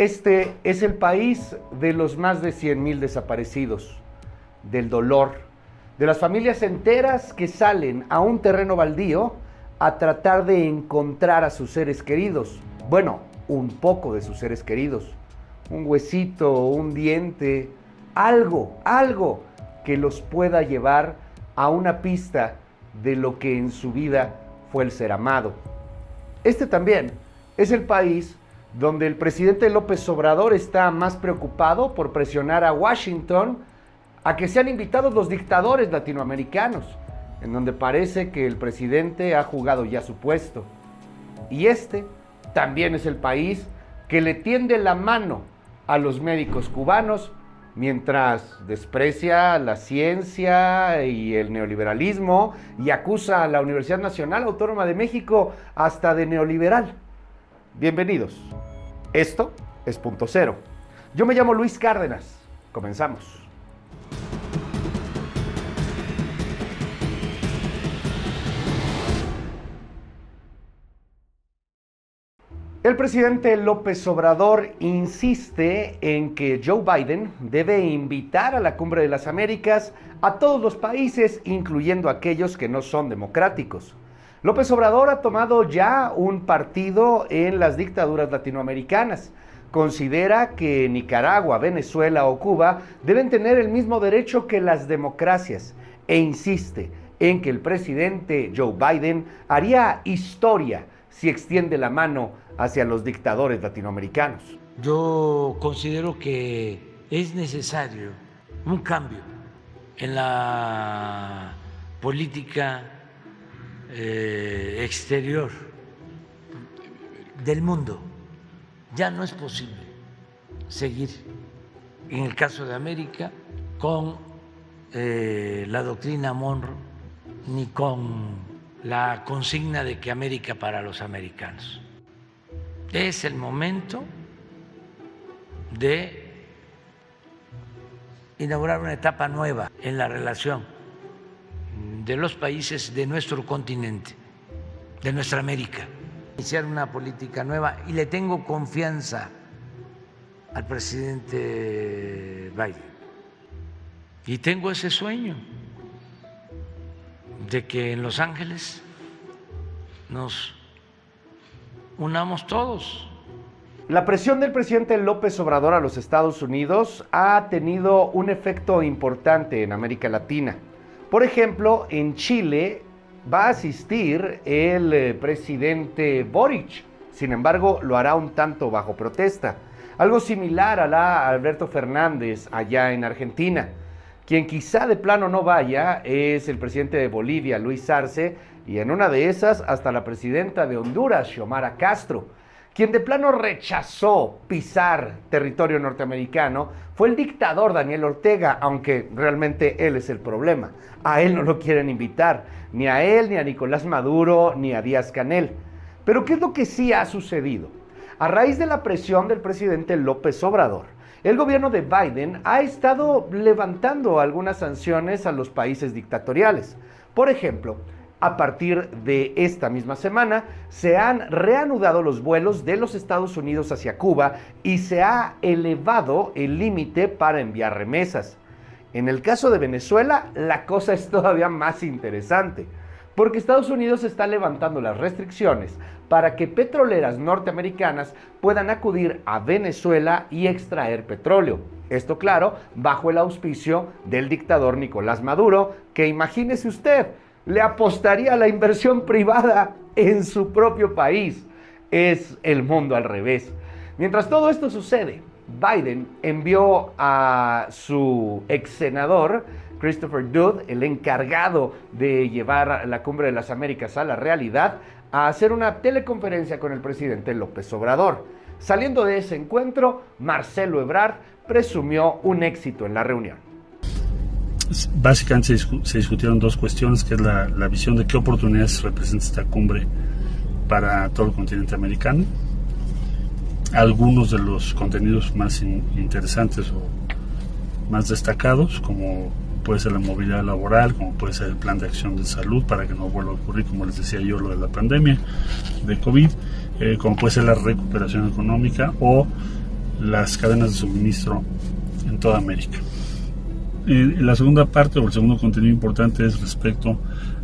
Este es el país de los más de 100,000 desaparecidos, del dolor, de las familias enteras que salen a un terreno baldío a tratar de encontrar a sus seres queridos. Bueno, un poco de sus seres queridos. Un huesito, un diente, algo que los pueda llevar a una pista de lo que en su vida fue el ser amado. Este también es el país donde el presidente López Obrador está más preocupado por presionar a Washington a que sean invitados los dictadores latinoamericanos, en donde parece que el presidente ha jugado ya su puesto. Y este también es el país que le tiende la mano a los médicos cubanos mientras desprecia la ciencia y el neoliberalismo y acusa a la Universidad Nacional Autónoma de México hasta de neoliberal. Bienvenidos. Esto es Punto Cero. Yo me llamo Luis Cárdenas. Comenzamos. El presidente López Obrador insiste en que Joe Biden debe invitar a la Cumbre de las Américas a todos los países, incluyendo aquellos que no son democráticos. López Obrador ha tomado ya un partido en las dictaduras latinoamericanas. Considera que Nicaragua, Venezuela o Cuba deben tener el mismo derecho que las democracias e insiste en que el presidente Joe Biden haría historia si extiende la mano hacia los dictadores latinoamericanos. Yo considero que es necesario un cambio en la política exterior del mundo. Ya no es posible seguir, en el caso de América, con la doctrina Monroe, ni con la consigna de que América para los americanos. Es el momento de inaugurar una etapa nueva en la relación de los países de nuestro continente, de nuestra América. Iniciar una política nueva y le tengo confianza al presidente Biden. Y tengo ese sueño de que en Los Ángeles nos unamos todos. La presión del presidente López Obrador a los Estados Unidos ha tenido un efecto importante en América Latina. Por ejemplo, en Chile va a asistir el presidente Boric. Sin embargo, lo hará un tanto bajo protesta. Algo similar hará Alberto Fernández allá en Argentina. Quien quizá de plano no vaya es el presidente de Bolivia, Luis Arce, y en una de esas hasta la presidenta de Honduras, Xiomara Castro. Quien de plano rechazó pisar territorio norteamericano fue el dictador Daniel Ortega, aunque realmente él es el problema. A él no lo quieren invitar, ni a él, ni a Nicolás Maduro, ni a Díaz-Canel. Pero ¿qué es lo que sí ha sucedido? A raíz de la presión del presidente López Obrador, el gobierno de Biden ha estado levantando algunas sanciones a los países dictatoriales. Por ejemplo, a partir de esta misma semana, se han reanudado los vuelos de los Estados Unidos hacia Cuba y se ha elevado el límite para enviar remesas. En el caso de Venezuela, la cosa es todavía más interesante, porque Estados Unidos está levantando las restricciones para que petroleras norteamericanas puedan acudir a Venezuela y extraer petróleo. Esto, claro, bajo el auspicio del dictador Nicolás Maduro, que imagínese usted, le apostaría a la inversión privada en su propio país. Es el mundo al revés. Mientras todo esto sucede, Biden envió a su ex senador, Christopher Dodd, el encargado de llevar la Cumbre de las Américas a la realidad, a hacer una teleconferencia con el presidente López Obrador. Saliendo de ese encuentro, Marcelo Ebrard presumió un éxito en la reunión. Básicamente se discutieron dos cuestiones, que es la visión de qué oportunidades representa esta cumbre para todo el continente americano, algunos de los contenidos más interesantes o más destacados, como puede ser la movilidad laboral, como puede ser el plan de acción de salud para que no vuelva a ocurrir, como les decía yo, lo de la pandemia de COVID, como puede ser la recuperación económica o las cadenas de suministro en toda América. La segunda parte o el segundo contenido importante es respecto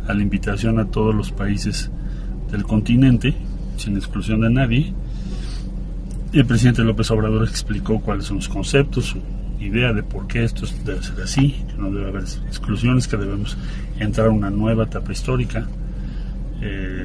a la invitación a todos los países del continente, sin exclusión de nadie. El presidente López Obrador explicó cuáles son los conceptos, su idea de por qué esto debe ser así, que no debe haber exclusiones, que debemos entrar a una nueva etapa histórica,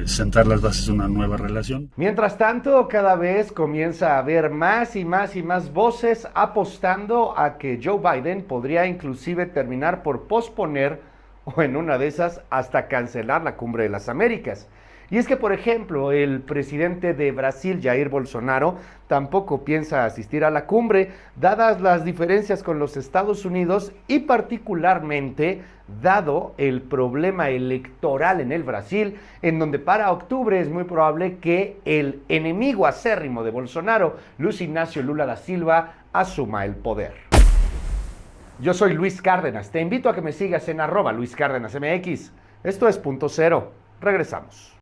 sentar las bases de una nueva relación. Mientras tanto, cada vez comienza a haber más y más y más voces apostando a que Joe Biden podría inclusive terminar por posponer o en una de esas hasta cancelar la Cumbre de las Américas. Y es que, por ejemplo, el presidente de Brasil, Jair Bolsonaro, tampoco piensa asistir a la cumbre, dadas las diferencias con los Estados Unidos y particularmente dado el problema electoral en el Brasil, en donde para octubre es muy probable que el enemigo acérrimo de Bolsonaro, Luiz Inácio Lula da Silva, asuma el poder. Yo soy Luis Cárdenas, te invito a que me sigas en @LuisCárdenasMX. Esto es Punto Cero. Regresamos.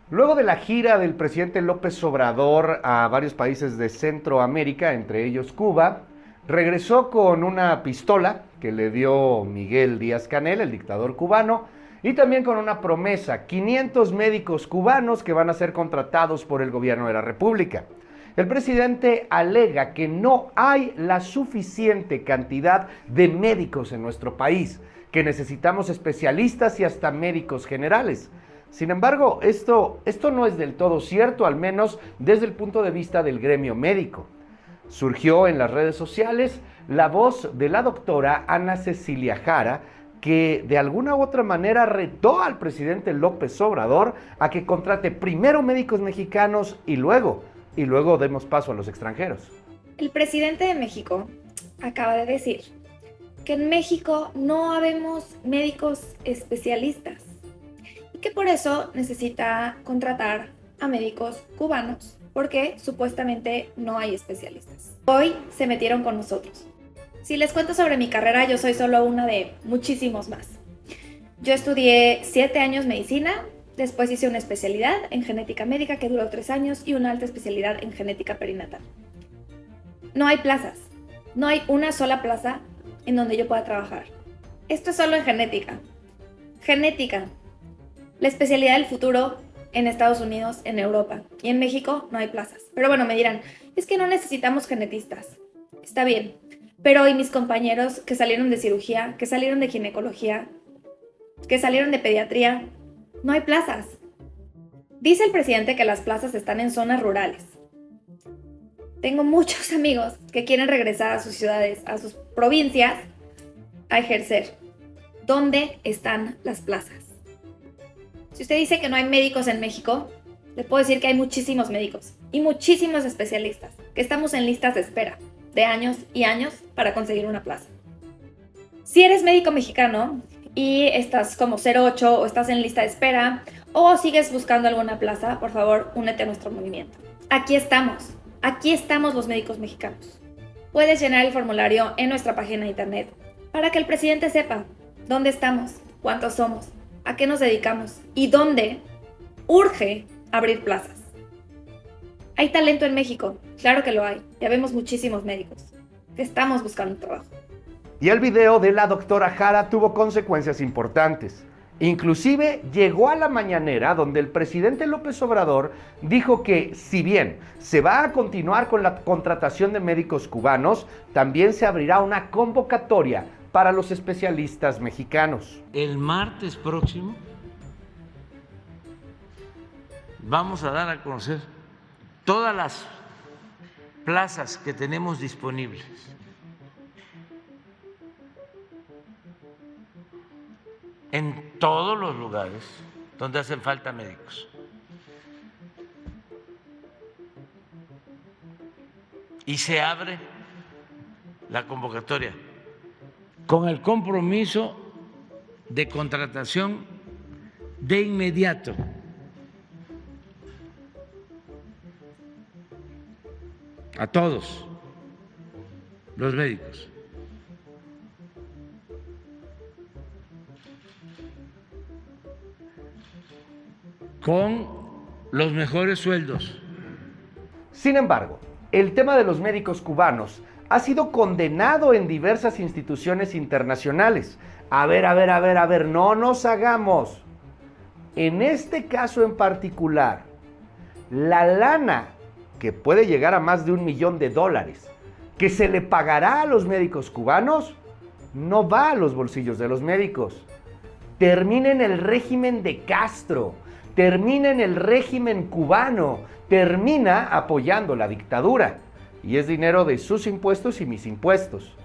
Luego de la gira del presidente López Obrador a varios países de Centroamérica, entre ellos Cuba, regresó con una pistola que le dio Miguel Díaz-Canel, el dictador cubano, y también con una promesa: 500 médicos cubanos que van a ser contratados por el gobierno de la República. El presidente alega que no hay la suficiente cantidad de médicos en nuestro país, que necesitamos especialistas y hasta médicos generales. Sin embargo, esto no es del todo cierto, al menos desde el punto de vista del gremio médico. Surgió en las redes sociales la voz de la doctora Ana Cecilia Jara, que de alguna u otra manera retó al presidente López Obrador a que contrate primero médicos mexicanos y luego demos paso a los extranjeros. El presidente de México acaba de decir que en México no habemos médicos especialistas y que por eso necesita contratar a médicos cubanos porque supuestamente no hay especialistas. Hoy se metieron con nosotros. Si les cuento sobre mi carrera, yo soy solo una de muchísimos más. Yo estudié 7 años medicina, después hice una especialidad en genética médica que duró 3 años y una alta especialidad en genética perinatal. No hay plazas, no hay una sola plaza en donde yo pueda trabajar. Esto es solo en genética. Genética, la especialidad del futuro en Estados Unidos, en Europa y en México no hay plazas. Pero bueno, me dirán, es que no necesitamos genetistas. Está bien, pero ¿y mis compañeros que salieron de cirugía, que salieron de ginecología, que salieron de pediatría? No hay plazas. Dice el presidente que las plazas están en zonas rurales. Tengo muchos amigos que quieren regresar a sus ciudades, a sus provincias, a ejercer. ¿Dónde están las plazas? Si usted dice que no hay médicos en México, le puedo decir que hay muchísimos médicos y muchísimos especialistas, que estamos en listas de espera de años y años para conseguir una plaza. Si eres médico mexicano y estás como 08 o estás en lista de espera o sigues buscando alguna plaza, por favor, únete a nuestro movimiento. Aquí estamos los médicos mexicanos. Puedes llenar el formulario en nuestra página de internet para que el presidente sepa dónde estamos, cuántos somos, a qué nos dedicamos y dónde urge abrir plazas. ¿Hay talento en México? Claro que lo hay. Ya vemos muchísimos médicos que estamos buscando un trabajo. Y el video de la doctora Jara tuvo consecuencias importantes. Inclusive llegó a la mañanera donde el presidente López Obrador dijo que si bien se va a continuar con la contratación de médicos cubanos, también se abrirá una convocatoria para los especialistas mexicanos. El martes próximo vamos a dar a conocer todas las plazas que tenemos disponibles. En todos los lugares donde hacen falta médicos. Y se abre la convocatoria con el compromiso de contratación de inmediato. A todos los médicos. con los mejores sueldos. Sin embargo, el tema de los médicos cubanos ha sido condenado en diversas instituciones internacionales. A ver, no nos hagamos. En este caso en particular, la lana, que puede llegar a más de $1 millón, que se le pagará a los médicos cubanos, no va a los bolsillos de los médicos. Termina en el régimen de Castro, termina en el régimen cubano, termina apoyando la dictadura. Y es dinero de sus impuestos y mis impuestos.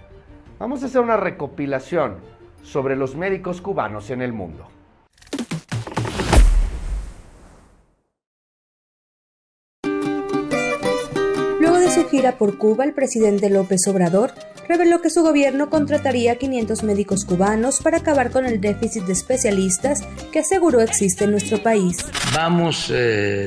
Vamos a hacer una recopilación sobre los médicos cubanos en el mundo. Luego de su gira por Cuba, el presidente López Obrador reveló que su gobierno contrataría 500 médicos cubanos para acabar con el déficit de especialistas que aseguró existe en nuestro país. Vamos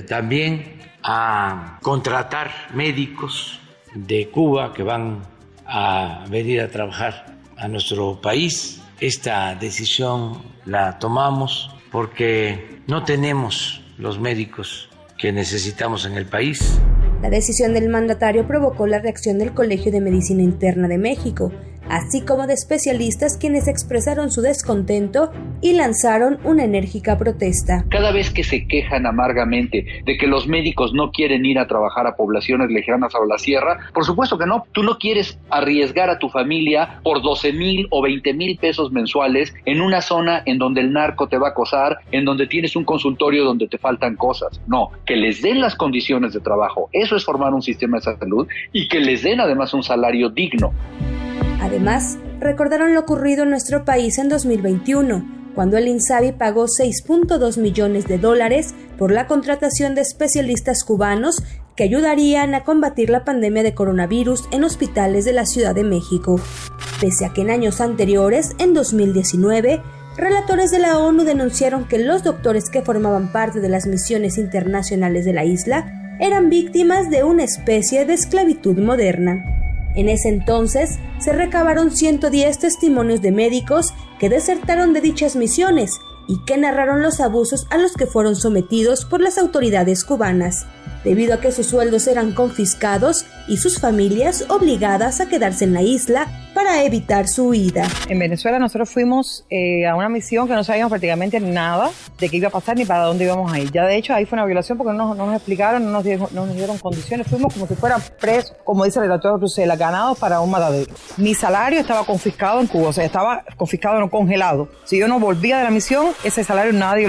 también a contratar médicos de Cuba que van a venir a trabajar a nuestro país. Esta decisión la tomamos porque no tenemos los médicos que necesitamos en el país. La decisión del mandatario provocó la reacción del Colegio de Medicina Interna de México, así como de especialistas quienes expresaron su descontento y lanzaron una enérgica protesta. Cada vez que se quejan amargamente de que los médicos no quieren ir a trabajar a poblaciones lejanas a la sierra, por supuesto que no. Tú no quieres arriesgar a tu familia por 12,000 o 20,000 pesos mensuales en una zona en donde el narco te va a acosar, en donde tienes un consultorio donde te faltan cosas. No, que les den las condiciones de trabajo. Eso es formar un sistema de salud y que les den además un salario digno. Además, recordaron lo ocurrido en nuestro país en 2021, cuando el INSABI pagó $6.2 millones por la contratación de especialistas cubanos que ayudarían a combatir la pandemia de coronavirus en hospitales de la Ciudad de México. Pese a que en años anteriores, en 2019, relatores de la ONU denunciaron que los doctores que formaban parte de las misiones internacionales de la isla eran víctimas de una especie de esclavitud moderna. En ese entonces, se recabaron 110 testimonios de médicos que desertaron de dichas misiones y que narraron los abusos a los que fueron sometidos por las autoridades cubanas, debido a que sus sueldos eran confiscados y sus familias obligadas a quedarse en la isla para evitar su huida. En Venezuela nosotros fuimos a una misión que no sabíamos prácticamente nada de qué iba a pasar ni para dónde íbamos a ir. Ya de hecho ahí fue una violación porque no nos explicaron, no nos dieron condiciones. Fuimos como si fueran presos, como dice el relator Bruselas, ganados para un matadero. Mi salario estaba confiscado en Cuba, o sea, estaba confiscado, no congelado. Si yo no volvía de la misión, ese salario nadie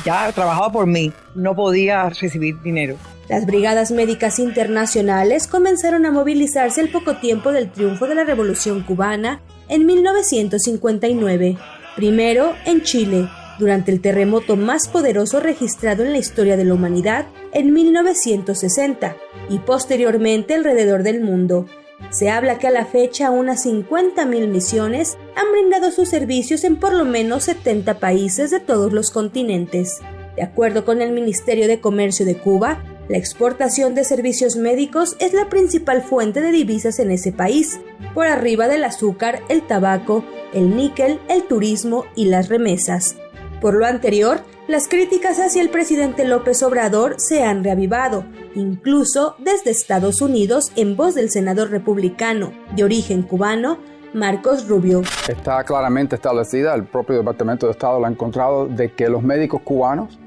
ya trabajaba por mí, no podía recibir dinero. Las brigadas médicas internacionales comenzaron a movilizarse al poco tiempo del triunfo de la Revolución Cubana en 1959, primero en Chile, durante el terremoto más poderoso registrado en la historia de la humanidad en 1960, y posteriormente alrededor del mundo. Se habla que a la fecha unas 50,000 misiones han brindado sus servicios en por lo menos 70 países de todos los continentes. De acuerdo con el Ministerio de Comercio de Cuba, la exportación de servicios médicos es la principal fuente de divisas en ese país, por arriba del azúcar, el tabaco, el níquel, el turismo y las remesas. Por lo anterior, las críticas hacia el presidente López Obrador se han reavivado, incluso desde Estados Unidos, en voz del senador republicano de origen cubano, Marcos Rubio. Está claramente establecida, el propio Departamento de Estado lo ha encontrado, de que los médicos cubanos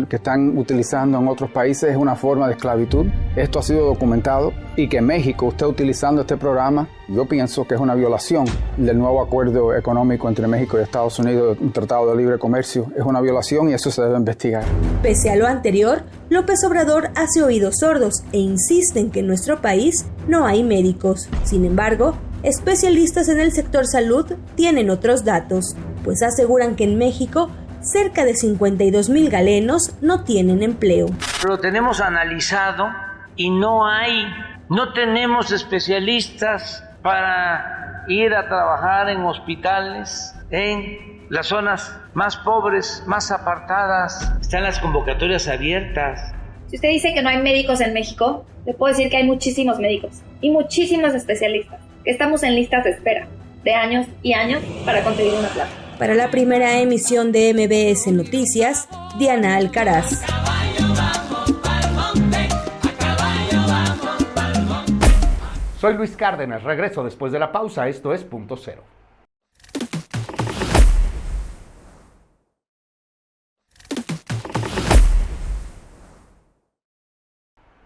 que están utilizando en otros países es una forma de esclavitud. Esto ha sido documentado y que México esté utilizando este programa, yo pienso que es una violación del nuevo acuerdo económico entre México y Estados Unidos, un tratado de libre comercio. Es una violación y eso se debe investigar. Pese a lo anterior, López Obrador hace oídos sordos e insiste en que en nuestro país no hay médicos. Sin embargo, especialistas en el sector salud tienen otros datos, pues aseguran que en México cerca de 52,000 galenos no tienen empleo. Lo tenemos analizado y no tenemos especialistas para ir a trabajar en hospitales, en las zonas más pobres, más apartadas. Están las convocatorias abiertas. Si usted dice que no hay médicos en México, le puedo decir que hay muchísimos médicos y muchísimos especialistas, que estamos en listas de espera de años y años para conseguir una plaza. Para la primera emisión de MBS Noticias, Diana Alcaraz. Soy Luis Cárdenas, regreso después de la pausa. Esto es Punto Cero.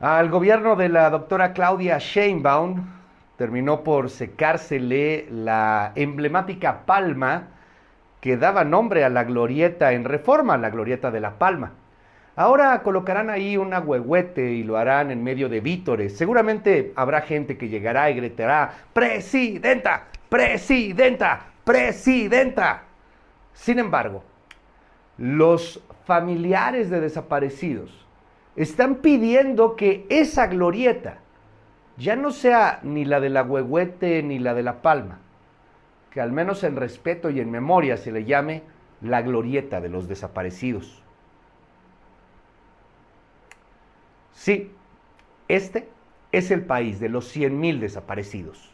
Al gobierno de la doctora Claudia Sheinbaum terminó por secársele la emblemática palma que daba nombre a la glorieta en Reforma, la glorieta de la Palma. Ahora colocarán ahí un ahuehuete y lo harán en medio de vítores. Seguramente habrá gente que llegará y gritará: ¡Presidenta! ¡Presidenta! ¡Presidenta! Sin embargo, los familiares de desaparecidos están pidiendo que esa glorieta ya no sea ni la del ahuehuete ni la de la Palma, que al menos en respeto y en memoria se le llame la glorieta de los desaparecidos. Sí, este es el país de los 100,000 desaparecidos.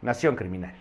Nación criminal.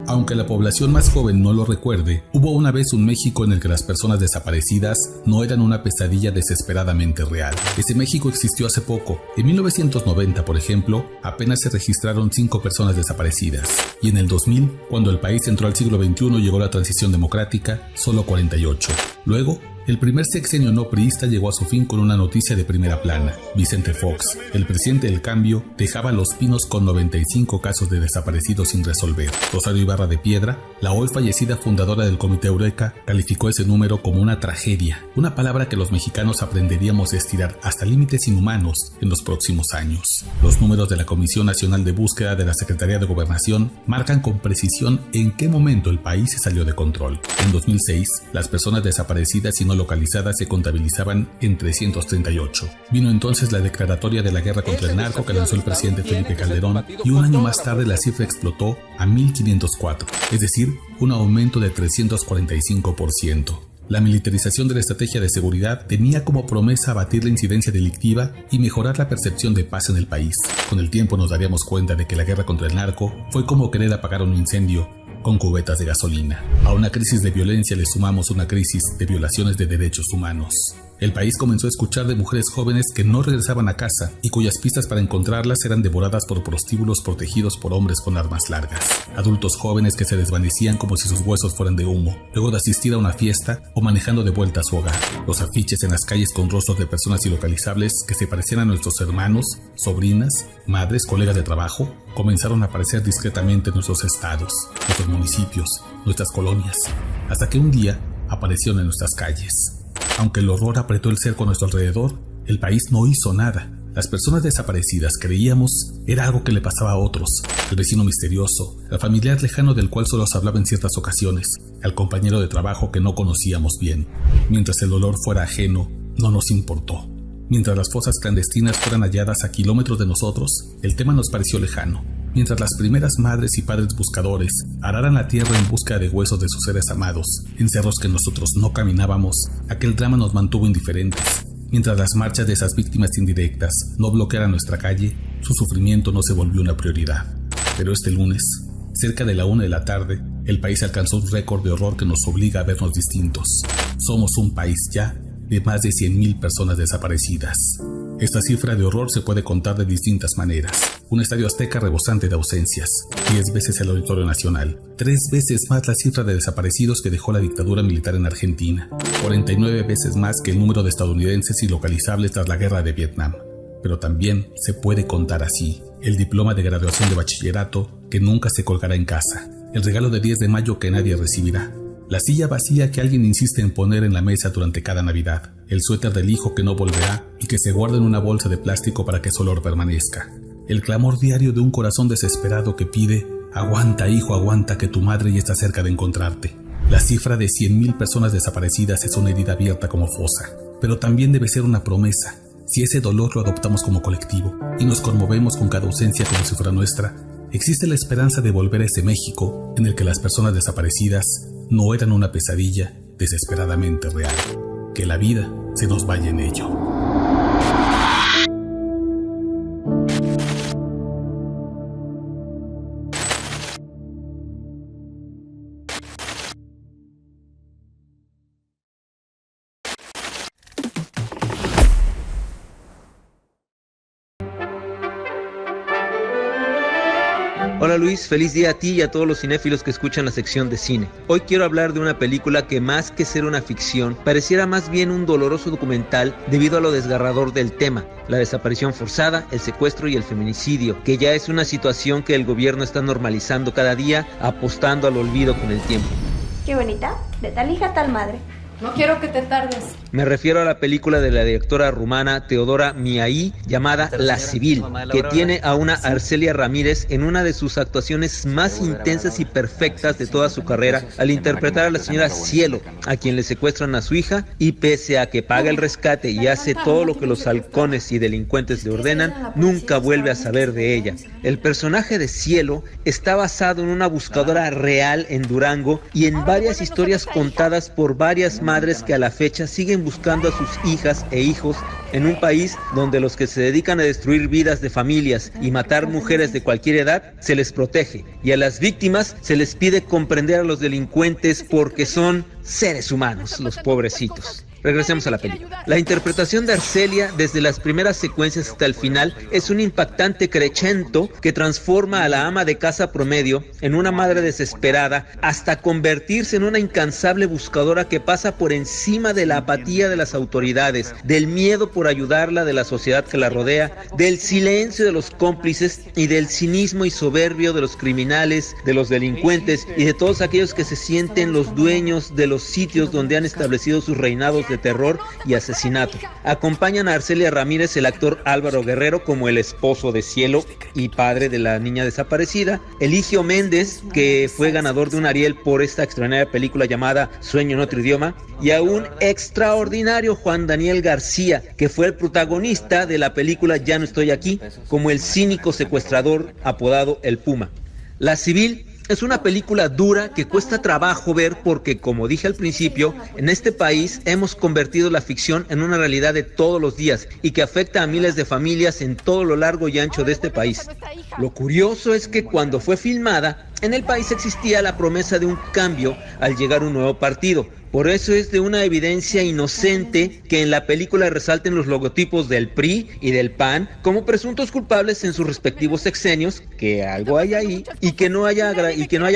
Aunque la población más joven no lo recuerde, hubo una vez un México en el que las personas desaparecidas no eran una pesadilla desesperadamente real. Ese México existió hace poco. En 1990, por ejemplo, apenas se registraron 5 personas desaparecidas. Y en el 2000, cuando el país entró al siglo XXI y llegó la transición democrática, solo 48. Luego, el primer sexenio no priista llegó a su fin con una noticia de primera plana. Vicente Fox, el presidente del cambio, dejaba Los Pinos con 95 casos de desaparecidos sin resolver. Rosario Ibarra de Piedra, la hoy fallecida fundadora del Comité Eureka, calificó ese número como una tragedia, una palabra que los mexicanos aprenderíamos a estirar hasta límites inhumanos en los próximos años. Los números de la Comisión Nacional de Búsqueda de la Secretaría de Gobernación marcan con precisión en qué momento el país se salió de control. En 2006, las personas desaparecidas y no localizadas se contabilizaban en 338. Vino entonces la declaratoria de la guerra contra el narco que lanzó el presidente Felipe Calderón y un año más tarde la cifra explotó a 1,504, es decir, un aumento de 345%. La militarización de la estrategia de seguridad tenía como promesa abatir la incidencia delictiva y mejorar la percepción de paz en el país. Con el tiempo nos daríamos cuenta de que la guerra contra el narco fue como querer apagar un incendio con cubetas de gasolina. A una crisis de violencia le sumamos una crisis de violaciones de derechos humanos. El país comenzó a escuchar de mujeres jóvenes que no regresaban a casa y cuyas pistas para encontrarlas eran devoradas por prostíbulos protegidos por hombres con armas largas. Adultos jóvenes que se desvanecían como si sus huesos fueran de humo, luego de asistir a una fiesta o manejando de vuelta a su hogar. Los afiches en las calles con rostros de personas ilocalizables que se parecían a nuestros hermanos, sobrinas, madres, colegas de trabajo, comenzaron a aparecer discretamente en nuestros estados, nuestros municipios, nuestras colonias, hasta que un día aparecieron en nuestras calles. Aunque el horror apretó el cerco a nuestro alrededor, el país no hizo nada. Las personas desaparecidas, creíamos, era algo que le pasaba a otros, al vecino misterioso, al familiar lejano del cual solo se hablaba en ciertas ocasiones, al compañero de trabajo que no conocíamos bien. Mientras el dolor fuera ajeno, no nos importó. Mientras las fosas clandestinas fueran halladas a kilómetros de nosotros, el tema nos pareció lejano. Mientras las primeras madres y padres buscadores araran la tierra en busca de huesos de sus seres amados, en cerros que nosotros no caminábamos, aquel drama nos mantuvo indiferentes. Mientras las marchas de esas víctimas indirectas no bloquearan nuestra calle, su sufrimiento no se volvió una prioridad. Pero este lunes, cerca de la 1 de la tarde, el país alcanzó un récord de horror que nos obliga a vernos distintos. Somos un país ya de más de 100,000 personas desaparecidas. Esta cifra de horror se puede contar de distintas maneras. Un estadio azteca rebosante de ausencias, 10 veces el Auditorio Nacional, 3 veces más la cifra de desaparecidos que dejó la dictadura militar en Argentina, 49 veces más que el número de estadounidenses ilocalizables tras la guerra de Vietnam. Pero también se puede contar así: el diploma de graduación de bachillerato que nunca se colgará en casa, el regalo de 10 de mayo que nadie recibirá, la silla vacía que alguien insiste en poner en la mesa durante cada Navidad, el suéter del hijo que no volverá y que se guarda en una bolsa de plástico para que su olor permanezca, el clamor diario de un corazón desesperado que pide: aguanta, hijo, aguanta, que tu madre ya está cerca de encontrarte. La cifra de 100,000 personas desaparecidas es una herida abierta como fosa, pero también debe ser una promesa. Si ese dolor lo adoptamos como colectivo y nos conmovemos con cada ausencia como si fuera nuestra, existe la esperanza de volver a ese México en el que las personas desaparecidas no eran una pesadilla desesperadamente real. Que la vida se nos vaya en ello. Hola Luis, feliz día a ti y a todos los cinéfilos que escuchan la sección de cine. Hoy quiero hablar de una película que más que ser una ficción, pareciera más bien un doloroso documental debido a lo desgarrador del tema, la desaparición forzada, el secuestro y el feminicidio, que ya es una situación que el gobierno está normalizando cada día, apostando al olvido con el tiempo. Qué bonita, de tal hija tal madre. No quiero que te tardes. Me refiero a la película de la directora rumana Teodora Miai llamada La Civil, que tiene a una Arcelia Ramírez en una de sus actuaciones más intensas y perfectas de toda su carrera al interpretar a la señora Cielo, a quien le secuestran a su hija y pese a que paga el rescate y hace todo lo que los halcones y delincuentes le ordenan, nunca vuelve a saber de ella. El personaje de Cielo está basado en una buscadora real en Durango y en varias historias contadas por varias madres que a la fecha siguen buscando a sus hijas e hijos en un país donde los que se dedican a destruir vidas de familias y matar mujeres de cualquier edad se les protege y a las víctimas se les pide comprender a los delincuentes porque son seres humanos, los pobrecitos. Regresemos a la película. La interpretación de Arcelia desde las primeras secuencias hasta el final es un impactante crescendo que transforma a la ama de casa promedio en una madre desesperada hasta convertirse en una incansable buscadora que pasa por encima de la apatía de las autoridades, del miedo por ayudarla de la sociedad que la rodea, del silencio de los cómplices y del cinismo y soberbio de los criminales, de los delincuentes y de todos aquellos que se sienten los dueños de los sitios donde han establecido sus reinados de terror y asesinato. Acompañan a Arcelia Ramírez el actor Álvaro Guerrero como el esposo de Cielo y padre de la niña desaparecida, Eligio Méndez, que fue ganador de un Ariel por esta extraordinaria película llamada Sueño en otro idioma, y a un extraordinario Juan Daniel García, que fue el protagonista de la película Ya no estoy aquí, como el cínico secuestrador apodado El Puma. La Civil es una película dura que cuesta trabajo ver porque, como dije al principio, en este país hemos convertido la ficción en una realidad de todos los días y que afecta a miles de familias en todo lo largo y ancho de este país. Lo curioso es que cuando fue filmada, en el país existía la promesa de un cambio al llegar un nuevo partido. Por eso es de una evidencia inocente que en la película resalten los logotipos del PRI y del PAN como presuntos culpables en sus respectivos sexenios, que algo hay ahí, y que no haya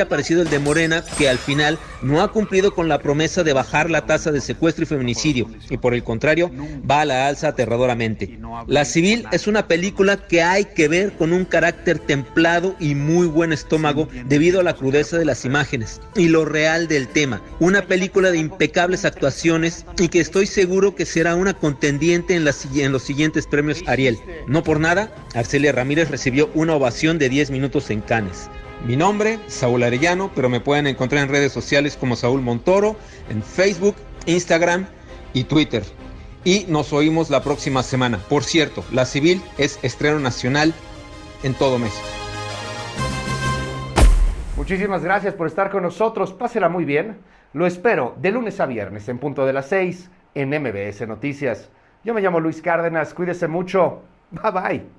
aparecido el de Morena, que al final no ha cumplido con la promesa de bajar la tasa de secuestro y feminicidio, y por el contrario, va a la alza aterradoramente. La Civil es una película que hay que ver con un carácter templado y muy buen estómago debido a la crudeza de las imágenes y lo real del tema. Una película de impecables actuaciones y que estoy seguro que será una contendiente en los siguientes premios Ariel. No por nada, Arcelia Ramírez recibió una ovación de 10 minutos en Cannes. Mi nombre, Saúl Arellano, pero me pueden encontrar en redes sociales como Saúl Montoro, en Facebook, Instagram y Twitter. Y nos oímos la próxima semana. Por cierto, La Civil es estreno nacional en todo México. Muchísimas gracias por estar con nosotros. Pásela muy bien. Lo espero de lunes a viernes en punto de las 6 en MBS Noticias. Yo me llamo Luis Cárdenas. Cuídese mucho. Bye bye.